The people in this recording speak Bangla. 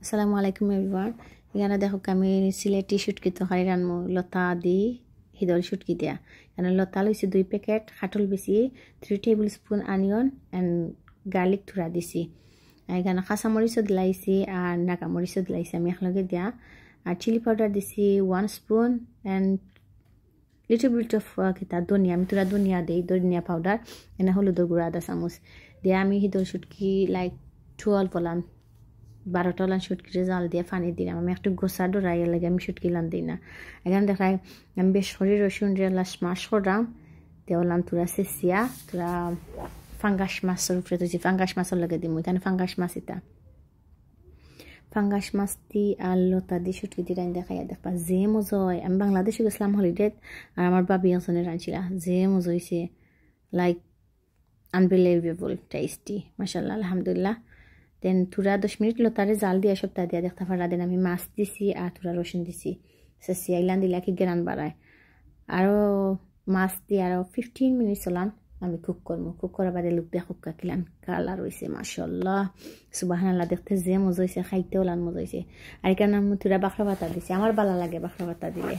আসসালামু আলাইকুম এভরিওয়ান। এখানে দেখো আমি সিলেটি শুটকি তরকারি রান্নু লতা দি হিদল শুটকি দিয়া। এখানে লতা লইছি 2 প্যাকেট, খাটল বেশি 3 tablespoon onion and garlic থুরা দিছি। এখানে কাঁচা মরিচও দিলাইছি আর নাকা মরিচও দিলাইছি আমি একলগে দিয়া। আর চিলি পাউডার দিছি 1 spoon and little bit of কিতা ধনিয়া, আমি তোরা ধনিয়া দেই, ধনিয়া পাউডার এনে হলুদের গুঁড়া 1 চামচ দিয়ে আমি হিদল শুটকি লাইক 12 পলান 12টা লান শুটকিতে জাল দিয়ে পানি দিলাম। আমি একটু গোসা ডরাইয়া লাগে আমি শুটকি লান দিই না। এখানে দেখাই আমি বেশ করে রসুন রেলা স্মাশ করলাম দেওয়ালাম তোরা সেসিয়া তোরা ফাঙ্গাস মাছের উপরে তুই ফাঙ্গাস মাছের লাগে দিম। এখানে ফাঙ্গাস মাছ এটা ফাঙ্গাস মাছ দি আর লতা দি শুটকি দিয়ে রান দেখাইয়া দেখবা যে মজা হয়। আমি বাংলাদেশে গেছিলাম হলিডেত আর আমার বাবি আসনে রাঁধছিলা, যে মজা হয়েছে লাইক আনবিলিভেবল টেস্টি মাশাআল্লাহ আলহামদুলিল্লাহ। দেন তুরা 10 মিনিট লতারে জাল দিয়া সপ্তাহ দিয়া দেখতে পারা। দেন আমি মাছ দিছি আর তুরা রসুন দিছি সেসি আইলান দিলা কি গ্রান বাড়ায়। আরও মাছ দিয়ে আরও 15 মিনিট চলান আমি কুক করবো। কুক করার বাদে লুক দিয়ে কুক কাকিলান কালার হয়েছে মাশাআল্লাহ সুবহানাল্লাহ, দেখতে যে মজা হয়েছে খাইতেও লান মজা হয়েছে। আর এখানে আমি তুরা বাখরা পাতা দিছি, আমার ভালো লাগে বাখরা পাতা দিলে।